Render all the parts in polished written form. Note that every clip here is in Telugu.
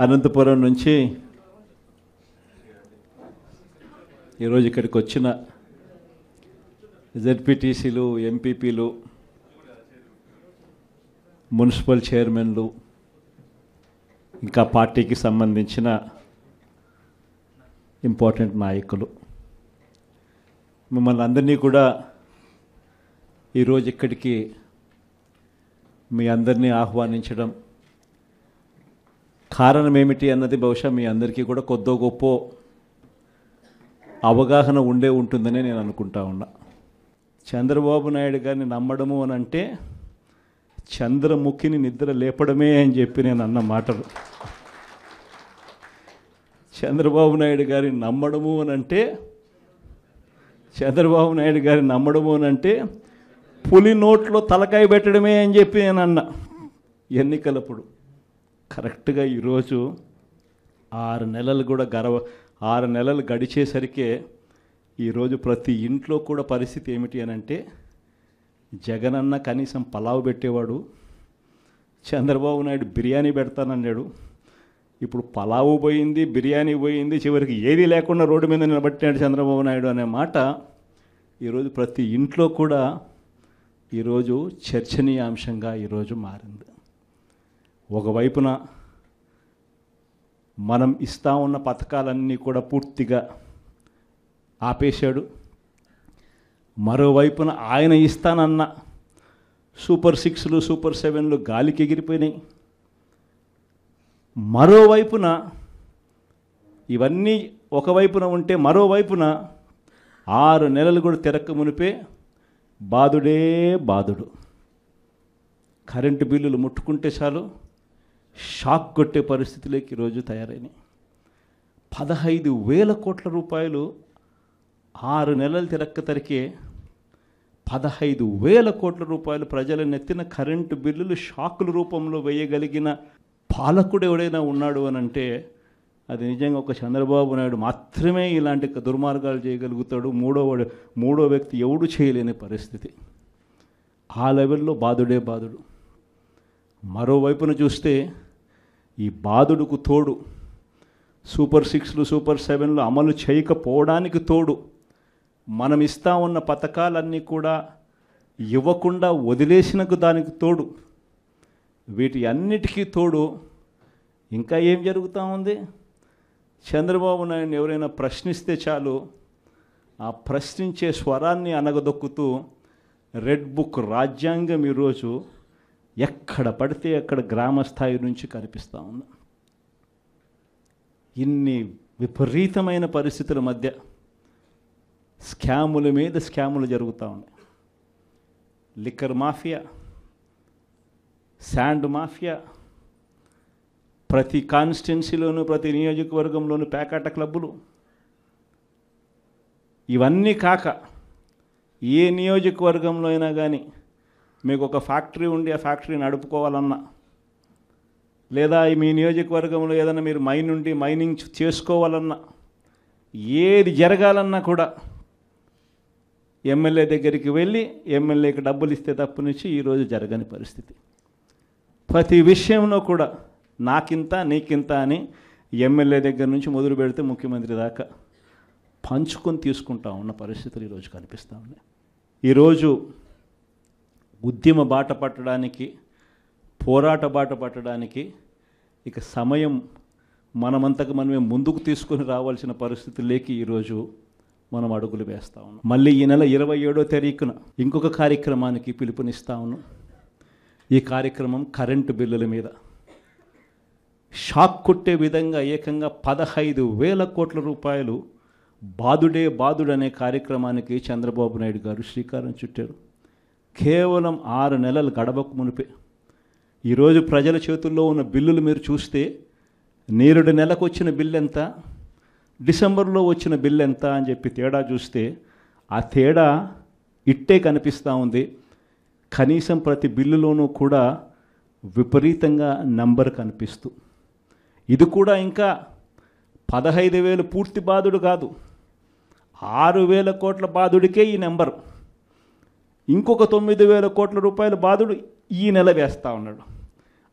అనంతపురం నుంచి ఈరోజు ఇక్కడికి వచ్చిన జెడ్పీటీసీలు, ఎంపీపీలు, మున్సిపల్ చైర్మన్లు, ఇంకా పార్టీకి సంబంధించిన ఇంపార్టెంట్ నాయకులు, మిమ్మల్ని అందరినీ కూడా ఈరోజు ఇక్కడికి మీ అందరినీ ఆహ్వానించడం కారణం ఏమిటి అన్నది బహుశా మీ అందరికీ కూడా కొద్దో గొప్ప అవగాహన ఉంటుందని నేను అనుకుంటా ఉన్నా. చంద్రబాబు నాయుడు గారిని నమ్మడము అని అంటే చంద్రముఖిని నిద్ర లేపడమే అని చెప్పి నేను అన్న మాటలు. చంద్రబాబు నాయుడు గారిని నమ్మడము అని అంటే పులి నోట్లో తలకాయ పెట్టడమే అని చెప్పి నేను అన్న ఎన్నికలప్పుడు. కరెక్ట్గా ఈరోజు 6 నెలలు గడిచేసరికే ఈరోజు ప్రతి ఇంట్లో కూడా పరిస్థితి ఏమిటి అని అంటే, జగనన్న కనీసం పలావ్ పెట్టేవాడు, చంద్రబాబు నాయుడు బిర్యానీ పెడతానన్నాడు, ఇప్పుడు పలావు పోయింది, బిర్యానీ పోయింది, చివరికి ఏది లేకుండా రోడ్డు మీద నిలబట్టాడు చంద్రబాబు నాయుడు అనే మాట ఈరోజు ప్రతి ఇంట్లో కూడా ఈరోజు చర్చనీయాంశంగా ఈరోజు మారింది. ఒకవైపున మనం ఇస్తా ఉన్న పథకాలన్నీ కూడా పూర్తిగా ఆపేశాడు, మరోవైపున ఆయన ఇస్తానన్న సూపర్ 6లు, సూపర్ 7లు గాలికి ఎగిరిపోయినాయి. మరోవైపున ఇవన్నీ ఒకవైపున ఉంటే మరోవైపున 6 నెలలు కూడా తిరక్క మునిపే బాధుడే బాధుడు. కరెంటు బిల్లులు ముట్టుకుంటే చాలు షాక్ కొట్టే పరిస్థితులకి ఈరోజు తయారైనాయి. 15,000 కోట్ల రూపాయలు 6 నెలలు తిరక్కతరికే 15,000 కోట్ల రూపాయలు ప్రజల నెత్తిన కరెంటు బిల్లులు షాకుల రూపంలో వేయగలిగిన పాలకుడు ఎవడైనా ఉన్నాడు అని అంటే అది నిజంగా ఒక చంద్రబాబు నాయుడు మాత్రమే ఇలాంటి దుర్మార్గాలు చేయగలుగుతాడు. మూడో వ్యక్తి ఎవడు చేయలేని పరిస్థితి. ఆ లెవెల్లో బాధుడే బాధుడు. మరోవైపున చూస్తే ఈ బాధుడుకు తోడు సూపర్ 6లు, సూపర్ 7లు అమలు చేయకపోవడానికి తోడు మనం ఇస్తా ఉన్న పథకాలన్నీ కూడా ఇవ్వకుండా వదిలేసినకు దానికి తోడు, వీటి అన్నిటికీ తోడు ఇంకా ఏం జరుగుతూ ఉంది? చంద్రబాబు నాయుడిని ఎవరైనా ప్రశ్నిస్తే చాలు ఆ ప్రశ్నించే స్వరాన్ని అనగదొక్కుతూ రెడ్ బుక్ రాజ్యాంగం ఈరోజు ఎక్కడ పడితే అక్కడ గ్రామ స్థాయి నుంచి కనిపిస్తూ ఉంది. ఇన్ని విపరీతమైన పరిస్థితుల మధ్య స్కాముల మీద స్కాములు జరుగుతూ ఉన్నాయి. లిక్కర్ మాఫియా, శాండ్ మాఫియా, ప్రతి కాన్స్టిట్యున్సీలోనూ ప్రతి నియోజకవర్గంలోనూ పేకాట క్లబ్బులు, ఇవన్నీ కాక ఏ నియోజకవర్గంలో అయినా కానీ మీకు ఒక ఫ్యాక్టరీ ఉండి ఆ ఫ్యాక్టరీ నడుపుకోవాలన్నా, లేదా మీ నియోజకవర్గంలో ఏదైనా మీరు మైనింగ్ చేసుకోవాలన్నా, ఏది జరగాలన్నా కూడా ఎమ్మెల్యే దగ్గరికి వెళ్ళి ఎమ్మెల్యేకి డబ్బులు ఇస్తే తప్పునిచ్చి ఈరోజు జరగని పరిస్థితి. ప్రతి విషయంలో కూడా నాకింత నీకింత అని ఎమ్మెల్యే దగ్గర నుంచి మొదలు పెడితే ముఖ్యమంత్రి దాకా పంచుకొని తీసుకుంటా ఉన్న పరిస్థితులు ఈరోజు కనిపిస్తూ ఉన్నాయి. ఈరోజు ఉద్యమ బాట పట్టడానికి, పోరాట బాట పట్టడానికి ఇక సమయం మనమంతకు మనమే ముందుకు తీసుకొని రావాల్సిన పరిస్థితుల్లోకి ఈరోజు మనం అడుగులు వేస్తూ ఉన్నాం. మళ్ళీ ఈ నెల 27వ తారీఖున ఇంకొక కార్యక్రమానికి పిలుపునిస్తా ఉన్నాం. ఈ కార్యక్రమం కరెంటు బిల్లుల మీద షాక్ కొట్టే విధంగా ఏకంగా 15,000 కోట్ల రూపాయలు బాధుడే బాధుడు అనే కార్యక్రమానికి చంద్రబాబు నాయుడు గారు శ్రీకారం చుట్టారు. కేవలం 6 నెలలు గడవకు మునిపే ఈరోజు ప్రజల చేతుల్లో ఉన్న బిల్లులు మీరు చూస్తే, నేరుడు నెలకు వచ్చిన బిల్లు ఎంత, డిసెంబర్లో వచ్చిన బిల్లు ఎంత అని చెప్పి తేడా చూస్తే ఆ తేడా ఇట్టే కనిపిస్తూ ఉంది. కనీసం ప్రతి బిల్లులోనూ కూడా విపరీతంగా నంబర్ కనిపిస్తూ, ఇది కూడా ఇంకా 15,000 పూర్తి బాధుడు కాదు, 6,000 కోట్ల బాధుడికే ఈ నెంబర్. ఇంకొక 9,000 కోట్ల రూపాయల బాధుడు ఈ నెల వేస్తూ ఉన్నాడు.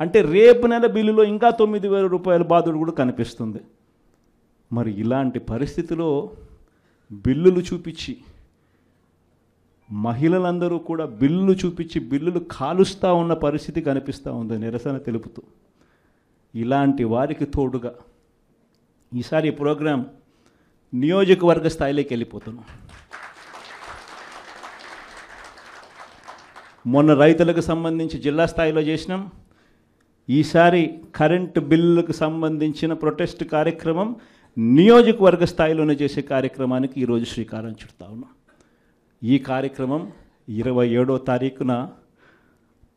అంటే రేపు నెల బిల్లులో ఇంకా 9,000 రూపాయల బాధుడు కూడా కనిపిస్తుంది. మరి ఇలాంటి పరిస్థితిలో బిల్లులు చూపించి మహిళలందరూ కూడా బిల్లులు చూపించి బిల్లులు కాలుస్తూ ఉన్న పరిస్థితి కనిపిస్తూ ఉంది నిరసన తెలుపుతూ. ఇలాంటి వారికి తోడుగా ఈసారి ఈ ప్రోగ్రాం నియోజకవర్గ స్థాయిలోకి వెళ్ళిపోతున్నాం. మొన్న రైతులకు సంబంధించి జిల్లా స్థాయిలో చేసినాం. ఈసారి కరెంటు బిల్లులకు సంబంధించిన ప్రొటెస్ట్ కార్యక్రమం నియోజకవర్గ స్థాయిలోనే చేసే కార్యక్రమానికి ఈరోజు శ్రీకారం చుడతా ఉన్నాం. ఈ కార్యక్రమం 27వ తారీఖున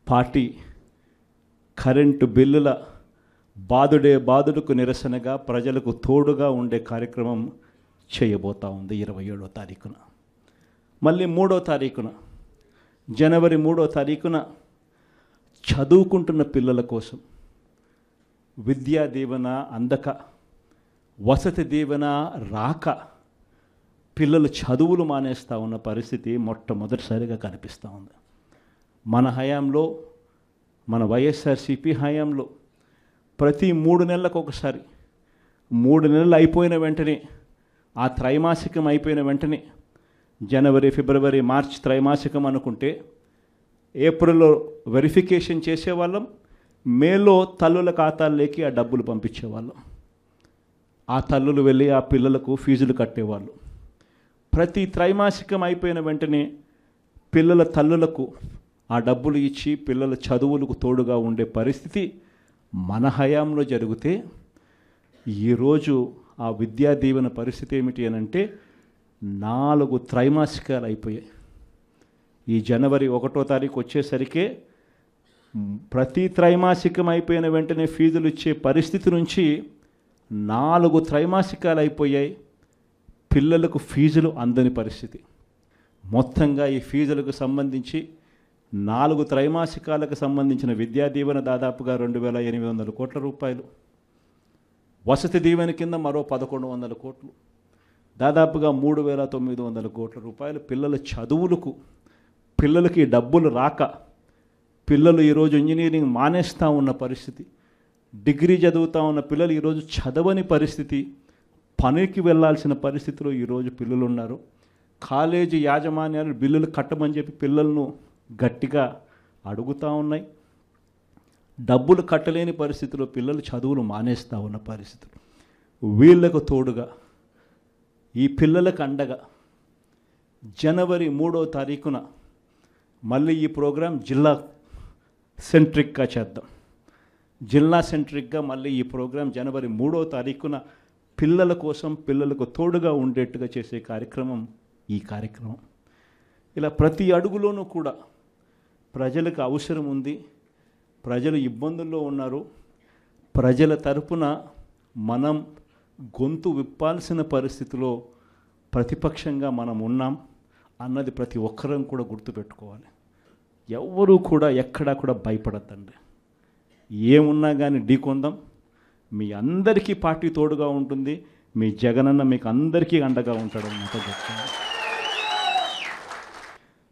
పార్టీ కరెంటు బిల్లుల బాధుడుకు నిరసనగా ప్రజలకు తోడుగా ఉండే కార్యక్రమం చేయబోతా ఉంది 27వ తారీఖున. మళ్ళీ 3వ తారీఖున జనవరి 3వ తారీఖున చదువుకుంటున్న పిల్లల కోసం విద్యా దీవెన అందక, వసతి దీవెన రాక పిల్లలు చదువులు మానేస్తూ ఉన్న పరిస్థితి మొట్టమొదటిసారిగా కనిపిస్తూ ఉంది. మన హయాంలో, మన వైఎస్ఆర్సీపీ హయాంలో ప్రతి 3 నెలలకు ఒకసారి, 3 నెలలు అయిపోయిన వెంటనే, ఆ త్రైమాసికం అయిపోయిన వెంటనే, జనవరి, ఫిబ్రవరి, మార్చ్ త్రైమాసికం అనుకుంటే ఏప్రిల్లో వెరిఫికేషన్ చేసేవాళ్ళం, మేలో తల్లుల ఖాతాల్లోకి ఆ డబ్బులు పంపించేవాళ్ళం. ఆ తల్లులు వెళ్ళి ఆ పిల్లలకు ఫీజులు కట్టేవాళ్ళు. ప్రతి త్రైమాసికం అయిపోయిన వెంటనే పిల్లల తల్లులకు ఆ డబ్బులు ఇచ్చి పిల్లల చదువులకు తోడుగా ఉండే పరిస్థితి మన హయాంలో జరిగితే, ఈరోజు ఆ విద్యా దీవెన పరిస్థితి ఏమిటి అని అంటే 4 త్రైమాసికాలు అయిపోయాయి. ఈ జనవరి 1వ తారీఖు వచ్చేసరికే ప్రతి త్రైమాసికం అయిపోయిన వెంటనే ఫీజులు ఇచ్చే పరిస్థితి నుంచి 4 త్రైమాసికాలు అయిపోయాయి. పిల్లలకు ఫీజులు అందని పరిస్థితి. మొత్తంగా ఈ ఫీజులకు సంబంధించి 4 త్రైమాసికాలకు సంబంధించిన విద్యా దీవెన దాదాపుగా 2,800 కోట్ల రూపాయలు, వసతి దీవెన కింద మరో 1,100 కోట్లు, దాదాపుగా 3,900 కోట్ల రూపాయలు పిల్లల చదువులకు, పిల్లలకి డబ్బులు రాక పిల్లలు ఈరోజు ఇంజనీరింగ్ మానేస్తూ ఉన్న పరిస్థితి, డిగ్రీ చదువుతూ ఉన్న పిల్లలు ఈరోజు చదవని పరిస్థితి, పనికి వెళ్ళాల్సిన పరిస్థితిలో ఈరోజు పిల్లలు ఉన్నారు. కాలేజీ యాజమాన్యాలు బిల్లులు కట్టమని చెప్పి పిల్లలను గట్టిగా అడుగుతూ ఉన్నాయి. డబ్బులు కట్టలేని పరిస్థితిలో పిల్లలు చదువులు మానేస్తూ ఉన్న పరిస్థితులు. వీళ్లకు తోడుగా ఈ పిల్లలకు అండగా జనవరి 3వ తారీఖున మళ్ళీ ఈ ప్రోగ్రాం జిల్లా సెంట్రిక్గా చేద్దాం. జిల్లా సెంట్రిక్గా మళ్ళీ ఈ ప్రోగ్రాం జనవరి 3వ తారీఖున పిల్లల కోసం, పిల్లలకు తోడుగా ఉండేట్టుగా చేసే కార్యక్రమం ఈ కార్యక్రమం. ఇలా ప్రతి అడుగులోనూ కూడా ప్రజలకు అవసరం ఉంది, ప్రజలు ఇబ్బందుల్లో ఉన్నారు, ప్రజల తరపున మనం గొంతు విప్పాల్సిన పరిస్థితిలో ప్రతిపక్షంగా మనం ఉన్నాం అన్నది ప్రతి ఒక్కరం కూడా గుర్తుపెట్టుకోవాలి. ఎవ్వరూ కూడా ఎక్కడా కూడా భయపడద్దండి. ఏమున్నా కానీ ఢీకొందాం. మీ అందరికీ పార్టీ తోడుగా ఉంటుంది. మీ జగనన్న మీకు అందరికీ అండగా ఉంటాడన్నమాట చెప్తాను.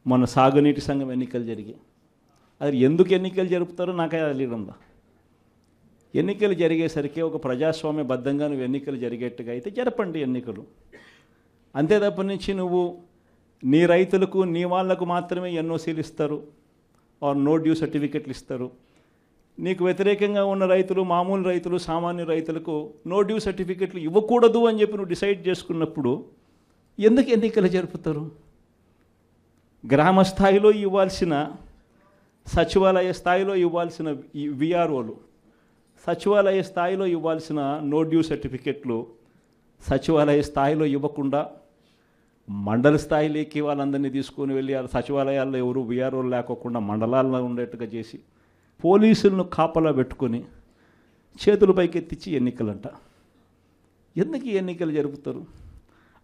మన సాగునీటి సంఘం ఎన్నికలు జరిగాయి. అది ఎందుకు ఎన్నికలు జరుపుతారో నాకే తెలియదుందా. ఎన్నికలు జరిగేసరికి ఒక ప్రజాస్వామ్యబద్ధంగా నువ్వు ఎన్నికలు జరిగేట్టుగా అయితే జరపండి ఎన్నికలు. అంతే తప్ప నుంచి నువ్వు నీ రైతులకు, నీ వాళ్లకు మాత్రమే ఎన్ఓసీలు ఇస్తారు, ఆర్ నో డ్యూ సర్టిఫికెట్లు ఇస్తారు. నీకు వ్యతిరేకంగా ఉన్న రైతులు, మామూలు రైతులు, సామాన్య రైతులకు నో డ్యూ సర్టిఫికెట్లు ఇవ్వకూడదు అని చెప్పి నువ్వు డిసైడ్ చేసుకున్నప్పుడు ఎందుకు ఎన్నికలు జరుపుతారు? గ్రామ స్థాయిలో ఇవ్వాల్సిన, సచివాలయ స్థాయిలో ఇవ్వాల్సిన విఆర్ఓలు, సచివాలయ స్థాయిలో ఇవ్వాల్సిన నో డ్యూ సర్టిఫికెట్లు సచివాలయ స్థాయిలో ఇవ్వకుండా మండల స్థాయిలోకి వాళ్ళందరినీ తీసుకొని వెళ్ళి ఆ సచివాలయాల్లో ఎవరు విఆర్ఓలు లేకోకుండా మండలాల్లో ఉండేట్టుగా చేసి పోలీసులను కాపలా పెట్టుకొని చేతుల పైకెత్తించి ఎన్నికలంట. ఎందుకు ఈ ఎన్నికలు జరుపుతారు?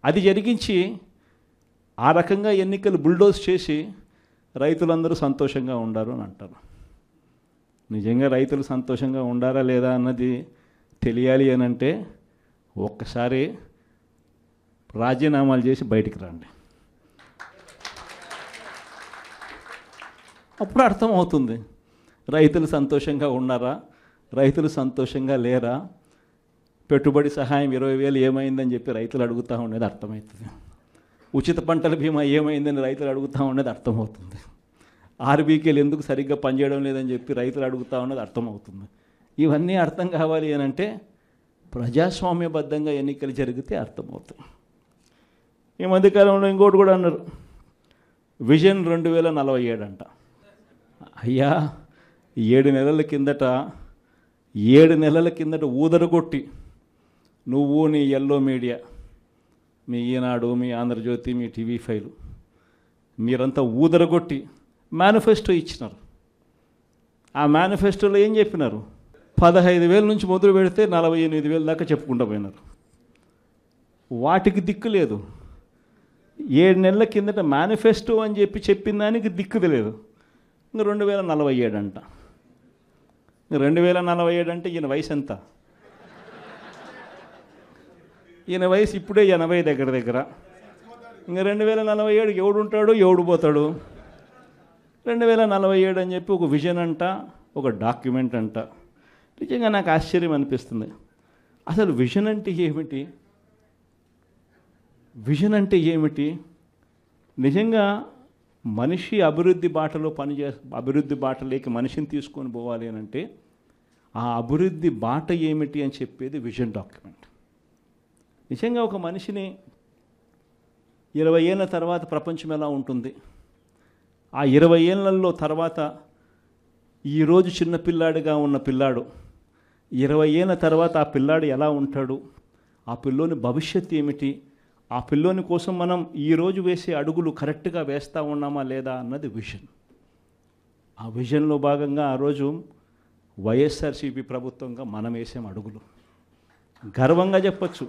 అది జరిగించి ఆ రకంగా ఎన్నికలు బుల్డోజ్ చేసి రైతులందరూ సంతోషంగా ఉండారు అని అంటారు. నిజంగా రైతులు సంతోషంగా ఉండారా లేదా అన్నది తెలియాలి అని అంటే ఒక్కసారి రాజీనామాలు చేసి బయటికి రండి, అప్పుడు అర్థమవుతుంది. రైతులు సంతోషంగా ఉన్నారా, రైతులు సంతోషంగా లేరా, పెట్టుబడి సహాయం 20,000 ఏమైందని చెప్పి రైతులు అడుగుతూ ఉండేది అర్థమవుతుంది. ఉచిత పంటల బీమా ఏమైందని రైతులు అడుగుతూ ఉండేది అర్థమవుతుంది. ఆర్బీకేలు ఎందుకు సరిగ్గా పనిచేయడం లేదని చెప్పి రైతులు అడుగుతూ ఉన్నది అర్థమవుతుంది. ఇవన్నీ అర్థం కావాలి అని అంటే ప్రజాస్వామ్యబద్ధంగా ఎన్నికలు జరిగితే అర్థమవుతుంది. ఈ మధ్యకాలంలో ఇంకోటి కూడా అన్నారు, విజన్ 2047 అంట. అయ్యా 7 నెలల కిందట ఊదరగొట్టి నువ్వు నీ ఎల్లో మీడియా, మీ ఈనాడు, మీ ఆంధ్రజ్యోతి, మీ TV5 మీరంతా ఊదరగొట్టి మేనిఫెస్టో ఇచ్చినారు. ఆ మేనిఫెస్టోలో ఏం చెప్పినారు? 15,000 నుంచి మొదలు పెడితే 48,000 దాకా చెప్పుకుంటూ పోయినారు. వాటికి దిక్కు లేదు. 7 నెలల కిందట మేనిఫెస్టో అని చెప్పి చెప్పిన దానికి దిక్కు లేదు. ఇంకా 2047 అంట. 2047 అంటే ఈయన వయసు ఎంత? ఈయన వయసు ఇప్పుడే 80 దగ్గర. ఇంకా 2047 ఎవడు ఉంటాడు, ఎవడు పోతాడు? 2047 అని చెప్పి ఒక విజన్ అంట, ఒక డాక్యుమెంట్ అంట. నిజంగా నాకు ఆశ్చర్యం అనిపిస్తుంది. అసలు విజన్ అంటే ఏమిటి? విజన్ అంటే ఏమిటి? నిజంగా మనిషి అభివృద్ధి బాటలో అభివృద్ధి బాటలోకి మనిషిని తీసుకొని పోవాలి అని అంటే ఆ అభివృద్ధి బాట ఏమిటి అని చెప్పేది విజన్ డాక్యుమెంట్. నిజంగా ఒక మనిషిని 20 ఏళ్ళ తర్వాత ప్రపంచం ఎలా ఉంటుంది, ఆ 20 ఏళ్ళల్లో తర్వాత ఈరోజు చిన్నపిల్లాడిగా ఉన్న పిల్లాడు 20 ఏళ్ళ తర్వాత ఆ పిల్లాడు ఎలా ఉంటాడు, ఆ పిల్లోని భవిష్యత్తు ఏమిటి, ఆ పిల్లోని కోసం మనం ఈరోజు వేసే అడుగులు కరెక్ట్గా వేస్తూ ఉన్నామా లేదా అన్నది విజన్. ఆ విజన్లో భాగంగా ఆ రోజు వైఎస్ఆర్సీపీ ప్రభుత్వంగా మనం వేసాం అడుగులు. గర్వంగా చెప్పచ్చు.